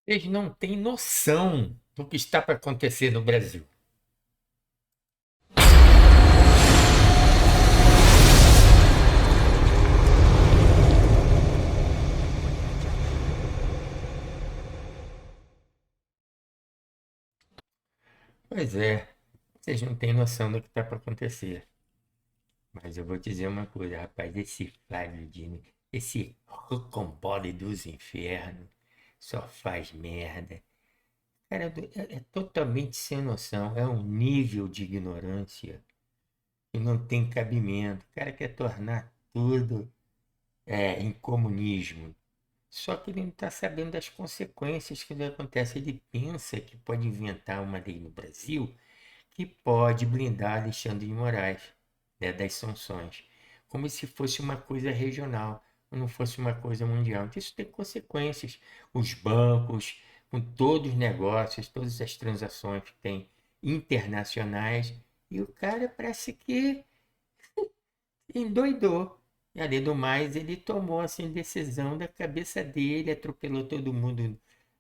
Eles não têm noção do que está para acontecer no Brasil. Pois é, vocês não têm noção do que está para acontecer. Mas eu vou te dizer uma coisa, rapaz, esse Flávio Dino, esse rocambole dos infernos, só faz merda. Cara, é totalmente sem noção, é um nível de ignorância que não tem cabimento. O cara quer tornar tudo em comunismo. Só que ele não está sabendo das consequências que acontece. Ele pensa que pode inventar uma lei no Brasil que pode blindar Alexandre de Moraes, né, das sanções, como se fosse uma coisa regional, ou não fosse uma coisa mundial. Então, isso tem consequências. Os bancos, com todos os negócios, todas as transações que tem internacionais, e o cara parece que endoidou. E além do mais, ele tomou assim decisão da cabeça dele, atropelou todo mundo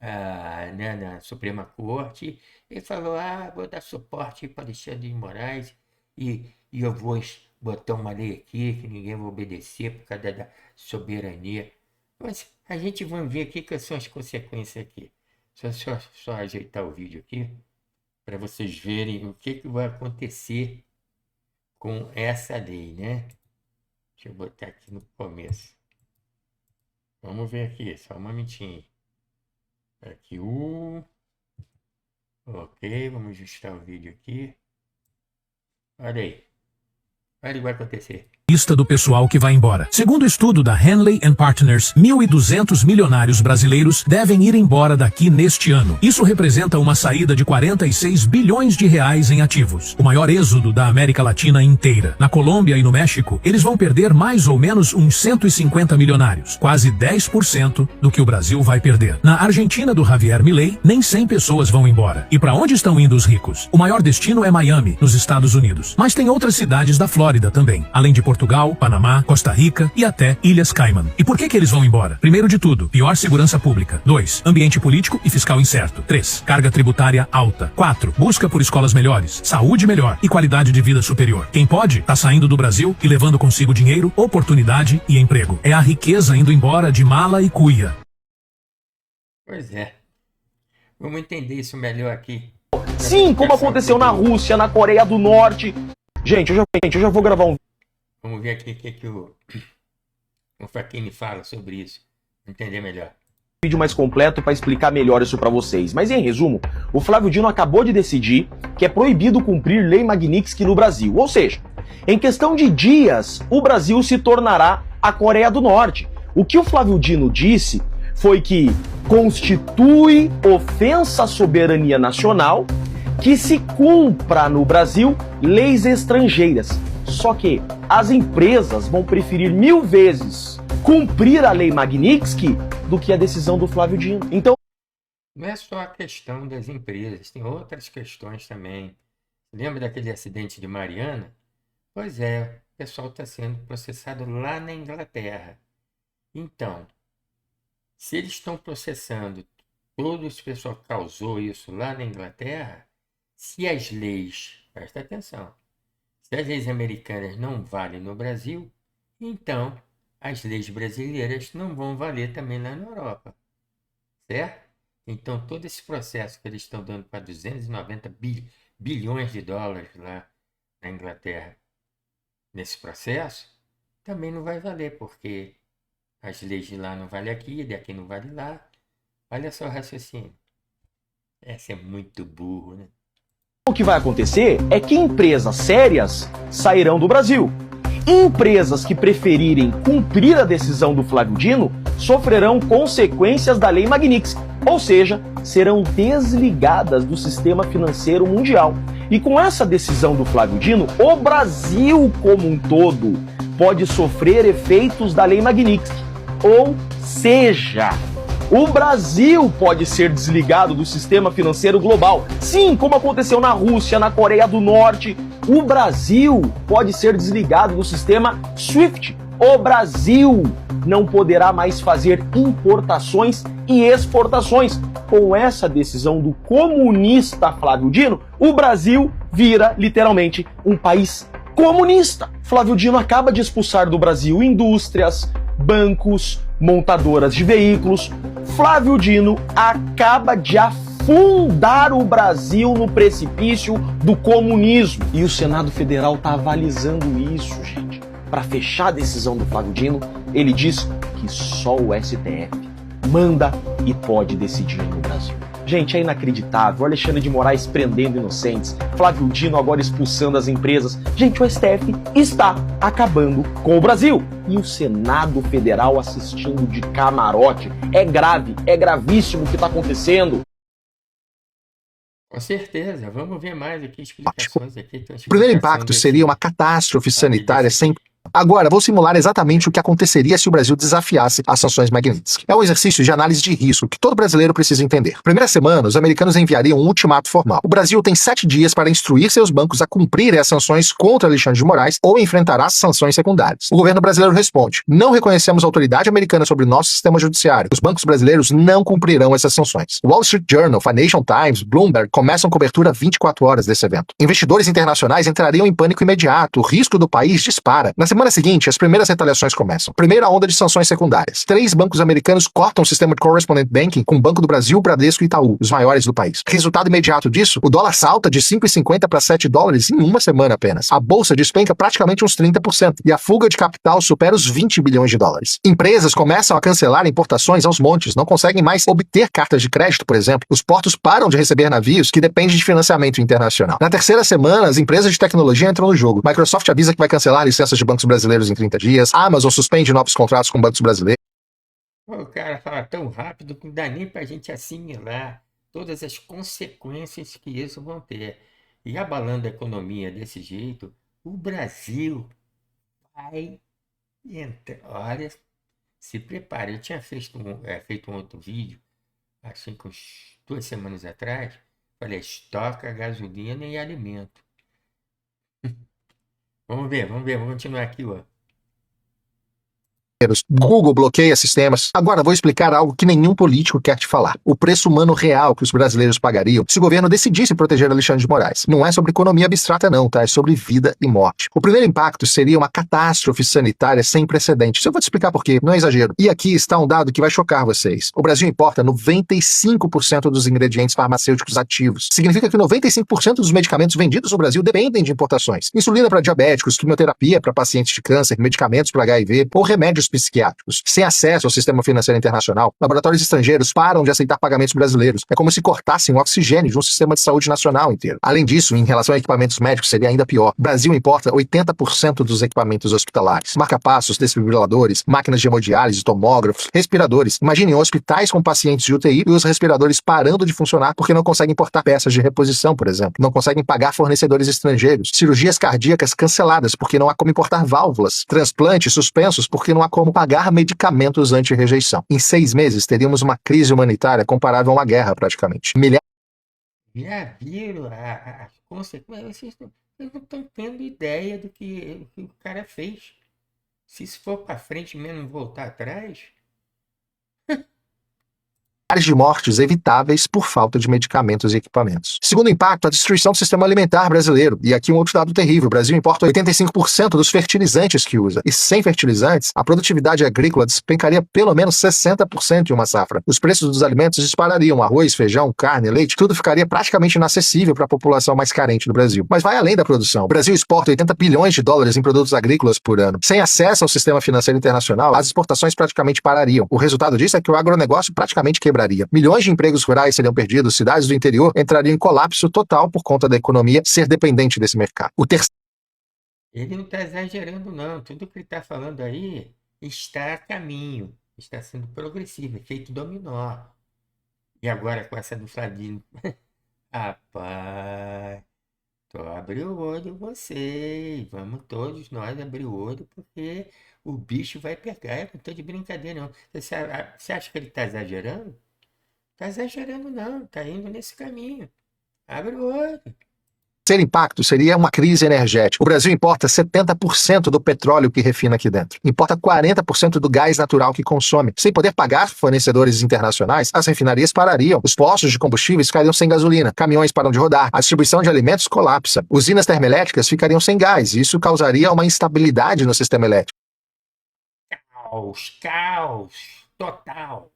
né, na Suprema Corte e falou: vou dar suporte para Alexandre de Moraes e eu vou botar uma lei aqui que ninguém vai obedecer por causa da soberania. Mas a gente vai ver aqui quais são as consequências aqui. Só ajeitar o vídeo aqui para vocês verem o que vai acontecer com essa lei, né? Deixa eu botar aqui no começo. Vamos ver aqui, só um momentinho. Aqui ok, vamos ajustar o vídeo aqui. Olha aí. Olha o que vai acontecer. Lista do pessoal que vai embora. Segundo o estudo da Henley Partners, 1.200 milionários brasileiros devem ir embora daqui neste ano. Isso representa uma saída de 46 bilhões de reais em ativos, o maior êxodo da América Latina inteira. Na Colômbia e no México, eles vão perder mais ou menos uns 150 milionários, quase 10% do que o Brasil vai perder. Na Argentina do Javier Milei, nem 100 pessoas vão embora. E para onde estão indo os ricos? O maior destino é Miami, nos Estados Unidos. Mas tem outras cidades da Flórida também, além de Portugal, Panamá, Costa Rica e até Ilhas Cayman. E por que eles vão embora? Primeiro de tudo, pior segurança pública. 2. Ambiente político e fiscal incerto. 3. Carga tributária alta. 4. Busca por escolas melhores, saúde melhor e qualidade de vida superior. Quem pode, tá saindo do Brasil e levando consigo dinheiro, oportunidade e emprego. É a riqueza indo embora de mala e cuia. Pois é. Vamos entender isso melhor aqui. Sim, como aconteceu na Rússia, na Coreia do Norte. Gente, eu já vou gravar um Vamos ver aqui o que o Facchini fala sobre isso. Entender melhor. vídeo mais completo para explicar melhor isso para vocês. Mas em resumo, o Flávio Dino acabou de decidir que é proibido cumprir lei Magnitsky no Brasil. Ou seja, em questão de dias, o Brasil se tornará a Coreia do Norte. O que o Flávio Dino disse foi que constitui ofensa à soberania nacional que se cumpra no Brasil leis estrangeiras. Só que as empresas vão preferir 1000 vezes cumprir a lei Magnitsky do que a decisão do Flávio Dino. Então, não é só a questão das empresas, tem outras questões também. Lembra daquele acidente de Mariana? Pois é, o pessoal está sendo processado lá na Inglaterra. Então, se eles estão processando todo esse pessoal que causou isso lá na Inglaterra, se as leis, presta atenção, se as leis americanas não valem no Brasil, então as leis brasileiras não vão valer também lá na Europa. Certo? Então, todo esse processo que eles estão dando para 290 bilhões de dólares lá na Inglaterra, nesse processo, também não vai valer, porque as leis de lá não valem aqui, daqui não vale lá. Olha só o raciocínio. Essa é muito burro, né? o que vai acontecer é que empresas sérias sairão do Brasil. Empresas que preferirem cumprir a decisão do Flávio Dino sofrerão consequências da lei Magnitsky, ou seja, serão desligadas do sistema financeiro mundial. E com essa decisão do Flávio Dino, o Brasil como um todo pode sofrer efeitos da lei Magnitsky, ou seja, o Brasil pode ser desligado do sistema financeiro global. Sim, como aconteceu na Rússia, na Coreia do Norte, o Brasil pode ser desligado do sistema SWIFT, O Brasil não poderá mais fazer importações e exportações. Com essa decisão do comunista Flávio Dino, o Brasil vira literalmente um país comunista. Flávio Dino acaba de expulsar do Brasil indústrias, bancos, montadoras de veículos. Flávio Dino acaba de afundar o Brasil no precipício do comunismo. E o Senado Federal está avalizando isso, gente. Para fechar a decisão do Flávio Dino, ele diz que só o STF manda e pode decidir no Brasil. Gente, é inacreditável. O Alexandre de Moraes prendendo inocentes, Flávio Dino agora expulsando as empresas. Gente, o STF está acabando com o Brasil. E o Senado Federal assistindo de camarote. É grave, é gravíssimo o que está acontecendo. Com certeza, vamos ver mais aqui explicações aqui. Tem uma O primeiro explicação impacto desse- seria uma catástrofe desse- sanitária sem. Agora, vou simular exatamente o que aconteceria se o Brasil desafiasse as sanções Magnitsky. É um exercício de análise de risco que todo brasileiro precisa entender. Primeira semana, os americanos enviariam um ultimato formal. O Brasil tem 7 dias para instruir seus bancos a cumprirem as sanções contra Alexandre de Moraes ou enfrentará sanções secundárias. O governo brasileiro responde: não reconhecemos autoridade americana sobre nosso sistema judiciário. Os bancos brasileiros não cumprirão essas sanções. Wall Street Journal, Financial Times, Bloomberg começam cobertura 24 horas desse evento. Investidores internacionais entrariam em pânico imediato. O risco do país dispara. Na semana seguinte, as primeiras retaliações começam. Primeira onda de sanções secundárias. 3 bancos americanos cortam o sistema de correspondent banking com o Banco do Brasil, Bradesco e Itaú, os maiores do país. Resultado imediato disso, o dólar salta de 5,50 para 7 dólares em uma semana apenas. A bolsa despenca praticamente uns 30% e a fuga de capital supera os 20 bilhões de dólares. Empresas começam a cancelar importações aos montes, não conseguem mais obter cartas de crédito, por exemplo. Os portos param de receber navios que dependem de financiamento internacional. Na terceira semana, as empresas de tecnologia entram no jogo. Microsoft avisa que vai cancelar licenças de bancos brasileiros em 30 dias. A Amazon suspende novos contratos com bancos brasileiros. O cara fala tão rápido que não dá nem para a gente assimilar todas as consequências que isso vão ter. E abalando a economia desse jeito, o Brasil vai entrar. Olha, se prepare. Eu tinha feito um outro vídeo, assim, que uns 2 semanas atrás. Falei, estoca gasolina e alimento. Vamos ver, vamos continuar aqui, ó. Google bloqueia sistemas. Agora vou explicar algo que nenhum político quer te falar. O preço humano real que os brasileiros pagariam se o governo decidisse proteger Alexandre de Moraes. Não é sobre economia abstrata não, tá? É sobre vida e morte. O primeiro impacto seria uma catástrofe sanitária sem precedentes. Eu vou te explicar por quê, não é exagero. E aqui está um dado que vai chocar vocês. O Brasil importa 95% dos ingredientes farmacêuticos ativos. Significa que 95% dos medicamentos vendidos no Brasil dependem de importações. Insulina para diabéticos, quimioterapia para pacientes de câncer, medicamentos para HIV ou remédios psiquiátricos. Sem acesso ao sistema financeiro internacional, laboratórios estrangeiros param de aceitar pagamentos brasileiros. É como se cortassem o oxigênio de um sistema de saúde nacional inteiro. Além disso, em relação a equipamentos médicos, seria ainda pior. O Brasil importa 80% dos equipamentos hospitalares. Marca-passos, desfibriladores, máquinas de hemodiálise, tomógrafos, respiradores. Imaginem hospitais com pacientes de UTI e os respiradores parando de funcionar porque não conseguem importar peças de reposição, por exemplo. Não conseguem pagar fornecedores estrangeiros. Cirurgias cardíacas canceladas porque não há como importar válvulas. Transplantes suspensos porque não há como pagar medicamentos anti-rejeição. Em 6 meses, teríamos uma crise humanitária comparável a uma guerra, praticamente. Já viram as consequências? Vocês não estão tendo ideia do que o cara fez. Se isso for para frente mesmo voltar atrás, de mortes evitáveis por falta de medicamentos e equipamentos. Segundo impacto, a destruição do sistema alimentar brasileiro. E aqui um outro dado terrível. O Brasil importa 85% dos fertilizantes que usa. E sem fertilizantes, a produtividade agrícola despencaria pelo menos 60% em uma safra. Os preços dos alimentos disparariam. Arroz, feijão, carne, leite, tudo ficaria praticamente inacessível para a população mais carente do Brasil. Mas vai além da produção. O Brasil exporta 80 bilhões de dólares em produtos agrícolas por ano. Sem acesso ao sistema financeiro internacional, as exportações praticamente parariam. O resultado disso é que o agronegócio praticamente quebraria. Milhões de empregos rurais seriam perdidos, cidades do interior entrariam em colapso total por conta da economia ser dependente desse mercado. ele não está exagerando, não. Tudo que ele está falando aí está a caminho. Está sendo progressivo, efeito dominó. E agora com essa do Fladinho. Rapaz, tô abrindo o olho em vocês. Vamos todos nós abrir o olho, porque o bicho vai pegar. Eu não tô de brincadeira, não. Você acha que ele está exagerando? Tá exagerando não, tá indo nesse caminho. Abre o olho. Terceiro impacto seria uma crise energética. O Brasil importa 70% do petróleo que refina aqui dentro. Importa 40% do gás natural que consome. Sem poder pagar fornecedores internacionais, as refinarias parariam. Os postos de combustíveis ficariam sem gasolina. Caminhões param de rodar. A distribuição de alimentos colapsa. Usinas termoelétricas ficariam sem gás. E isso causaria uma instabilidade no sistema elétrico. Caos total.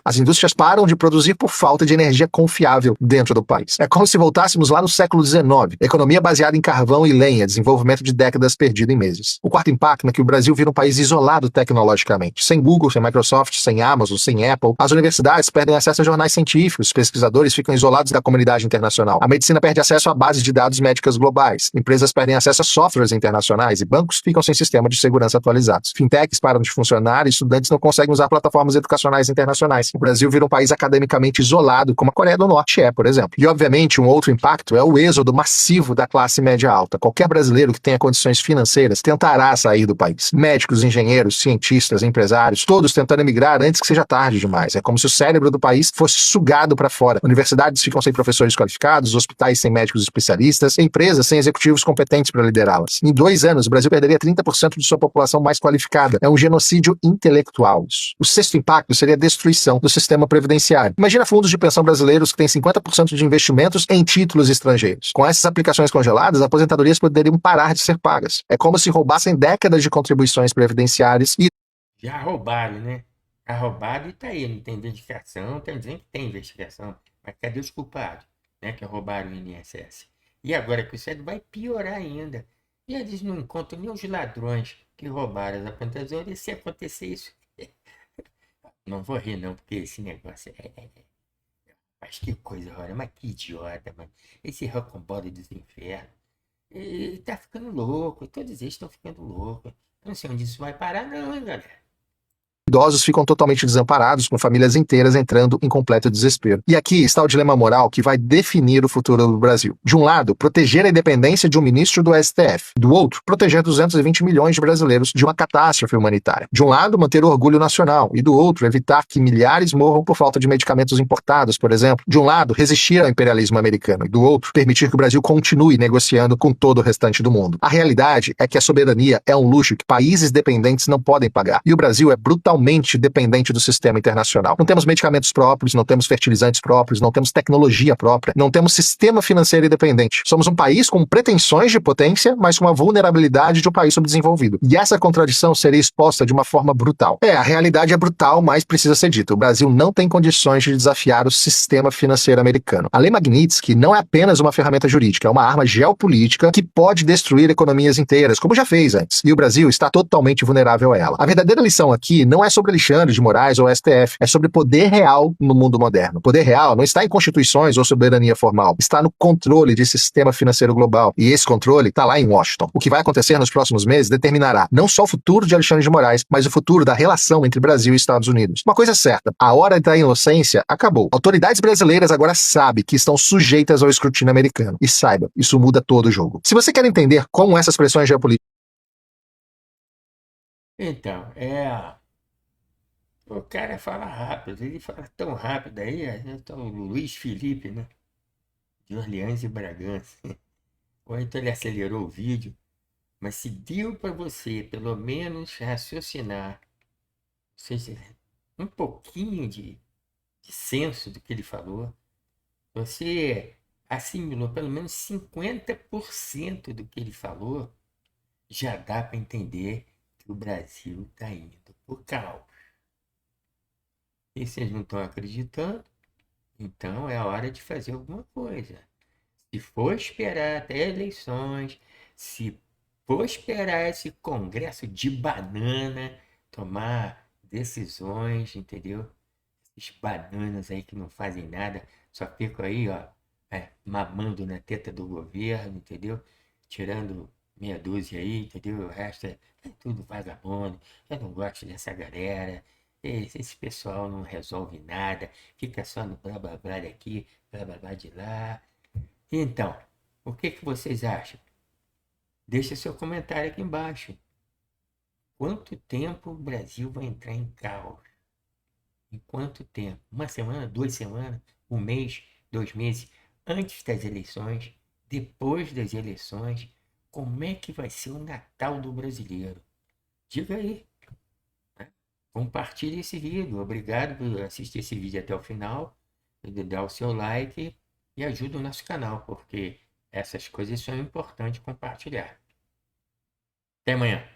As indústrias param de produzir por falta de energia confiável dentro do país. É como se voltássemos lá no século XIX. Economia baseada em carvão e lenha, desenvolvimento de décadas perdido em meses. O quarto impacto é que o Brasil vira um país isolado tecnologicamente. Sem Google, sem Microsoft, sem Amazon, sem Apple. As universidades perdem acesso a jornais científicos, os pesquisadores ficam isolados da comunidade internacional. A medicina perde acesso a bases de dados médicas globais. Empresas perdem acesso a softwares internacionais e bancos ficam sem sistema de segurança atualizados. Fintechs param de funcionar e estudantes não conseguem usar plataformas educacionais internacionais. O Brasil vira um país academicamente isolado, como a Coreia do Norte é, por exemplo. E, obviamente, um outro impacto é o êxodo massivo da classe média alta. Qualquer brasileiro que tenha condições financeiras tentará sair do país. Médicos, engenheiros, cientistas, empresários, todos tentando emigrar antes que seja tarde demais. É como se o cérebro do país fosse sugado para fora. Universidades ficam sem professores qualificados, hospitais sem médicos especialistas, empresas sem executivos competentes para liderá-las. Em 2 anos, o Brasil perderia 30% de sua população mais qualificada. É um genocídio intelectual isso. O sexto impacto seria a destruição do sistema previdenciário. Imagina fundos de pensão brasileiros que têm 50% de investimentos em títulos estrangeiros. Com essas aplicações congeladas, aposentadorias poderiam parar de ser pagas. É como se roubassem décadas de contribuições previdenciárias e Já roubaram, né? Já roubaram e tá aí, não tem investigação, estão dizendo que tem investigação, mas cadê os culpados, né, que roubaram o INSS? E agora que isso vai piorar ainda. E eles não encontram nem os ladrões que roubaram as aposentadorias se acontecer isso. Não vou rir não, porque esse negócio Mas que coisa, olha, mas que idiota, mano. Esse rocambole dos infernos. Ele tá ficando louco, todos eles estão ficando loucos. Eu não sei onde isso vai parar não, hein, galera. idosos ficam totalmente desamparados, com famílias inteiras entrando em completo desespero. E aqui está o dilema moral que vai definir o futuro do Brasil. De um lado, proteger a independência de um ministro do STF. Do outro, proteger 220 milhões de brasileiros de uma catástrofe humanitária. De um lado, manter o orgulho nacional. E do outro, evitar que milhares morram por falta de medicamentos importados, por exemplo. De um lado, resistir ao imperialismo americano. E do outro, permitir que o Brasil continue negociando com todo o restante do mundo. A realidade é que a soberania é um luxo que países dependentes não podem pagar. E o Brasil é brutalmente dependente do sistema internacional. Não temos medicamentos próprios, não temos fertilizantes próprios, não temos tecnologia própria, não temos sistema financeiro independente. Somos um país com pretensões de potência, mas com a vulnerabilidade de um país subdesenvolvido. E essa contradição seria exposta de uma forma brutal. A realidade é brutal, mas precisa ser dita. O Brasil não tem condições de desafiar o sistema financeiro americano. A Lei Magnitsky não é apenas uma ferramenta jurídica, é uma arma geopolítica que pode destruir economias inteiras, como já fez antes. E o Brasil está totalmente vulnerável a ela. A verdadeira lição aqui não é sobre Alexandre de Moraes ou STF, é sobre poder real no mundo moderno. Poder real não está em constituições ou soberania formal, está no controle de sistema financeiro global. E esse controle está lá em Washington. O que vai acontecer nos próximos meses determinará não só o futuro de Alexandre de Moraes, mas o futuro da relação entre Brasil e Estados Unidos. Uma coisa é certa, a hora da inocência acabou. Autoridades brasileiras agora sabem que estão sujeitas ao escrutínio americano. E saiba, isso muda todo o jogo. Se você quer entender como essas pressões geopolíticas Então, o cara fala rápido, ele fala tão rápido aí, então o Luiz Felipe, né? De Orleans e Bragança. Ou então ele acelerou o vídeo, mas se deu para você, pelo menos, raciocinar, ou seja, um pouquinho de senso do que ele falou, você assimilou pelo menos 50% do que ele falou, já dá para entender que o Brasil está indo por caos. E vocês não estão acreditando, então é a hora de fazer alguma coisa. Se for esperar até eleições, se for esperar esse congresso de banana tomar decisões, entendeu? Esses bananas aí que não fazem nada, só ficam aí, ó, mamando na teta do governo, entendeu? Tirando meia dúzia aí, entendeu? O resto é tudo vagabundo. Eu não gosto dessa galera. Esse pessoal não resolve nada, fica só no blá blá blá daqui, blá blá blá de lá. Então, o que vocês acham? Deixa seu comentário aqui embaixo. Quanto tempo o Brasil vai entrar em caos? Em quanto tempo? 1 semana, 2 semanas, 1 mês, 2 meses, antes das eleições, depois das eleições, como é que vai ser o Natal do brasileiro? Diga aí. Compartilhe esse vídeo. Obrigado por assistir esse vídeo até o final. Dá o seu like e ajuda o nosso canal, porque essas coisas são importantes compartilhar. Até amanhã.